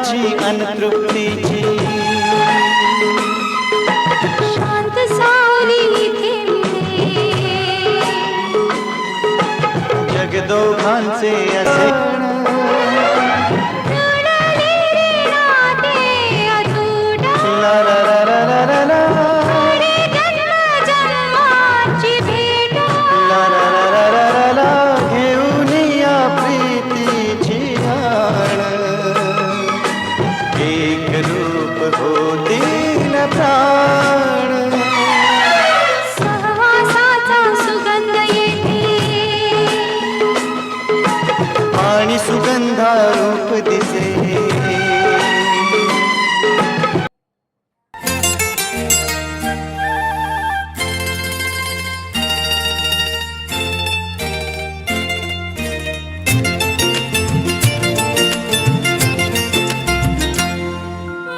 माझी अनतृप्तीची शांत सावली इथे मिळे जग दोघांचे असे ला ला ला ला ला ला ला ला ला ला ला ला ला ला घेऊन या प्रीतीची आण एक रूप होतील प्राण सहवासाचा सुगंध येते आणि सुगंधा रूप दिसे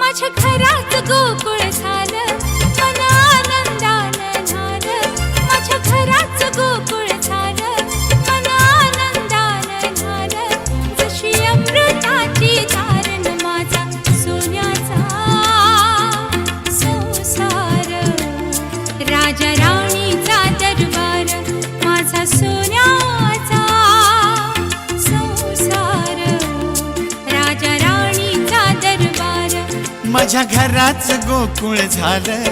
माझ्या घरात गोकुळ झालं मन आनंदानं झालं माझ्या घरात गोकुळ झालं मन आनंदानं झालं जशी अमृताची धारण माझा सोन्याचा संसार राजा राणीचा दरबार माझा सोन्याचा संसार राजा राणीचा दरबार माझ्या घराच गोकुळ झालं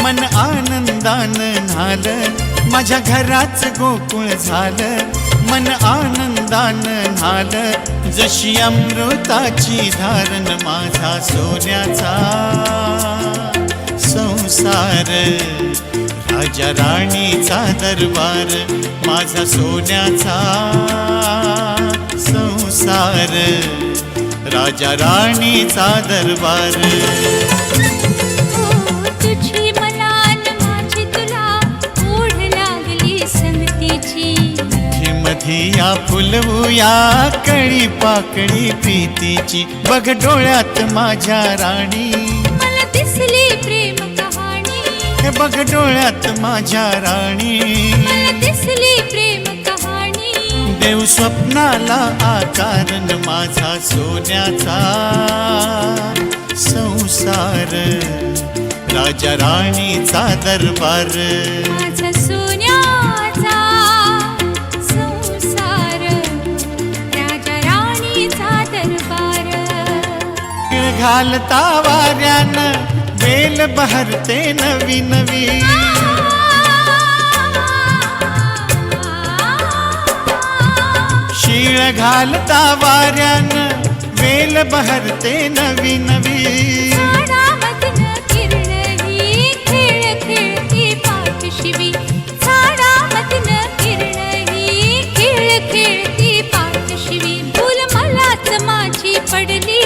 मन आनंदानं न्हालं माझ्या घराच गोकुळ झालं मन आनंदानं न्हालं जशी अमृताची धारण माझा सोन्याचा संसार राजा राणीचा दरबार माझा सोन्याचा संसार राजा राणीचा दरबार तुझी मला न माझी तुला ओढ लागली संगतीची मधिया फुलवूया कळी पाकळी प्रीतीची बघ डोळ्यात माझ्या राणी मला दिसली प्रेम कहाणी हे बघ डोळ्यात माझ्या राणी मला दिसली प्रेम कहाणी देव स्वप्नाला आकारण माझा सोन्याचा संसार राजा राणीचा दरबार माझा सोन्याचा संसार राजा राणीचा दरबार घालता वाऱ्यानं बेल बहरते नवी नवी शीळ घालता वाऱ्यानं बेल बहरते नवी नवी झाडामधनं किरण ही खेळ खेळती पाठशिवी झाडामधनं किरण ही खेळ खेळती पाठशिवी फुल मलाच माझी पडली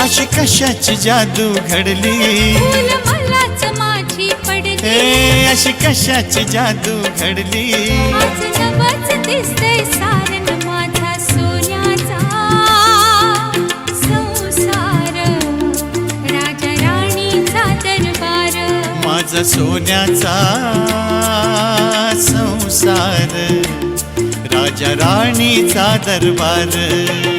अशी कशाची जादू घडली फुल मलाच माझी पडली हे अशी कशाची जादू घडली आज नवच दिसतंय सारण माझा सोन्याचा संसार राजा राणीचा दरबार माझा सोन्याचा संसार राजा राणीचा दरबार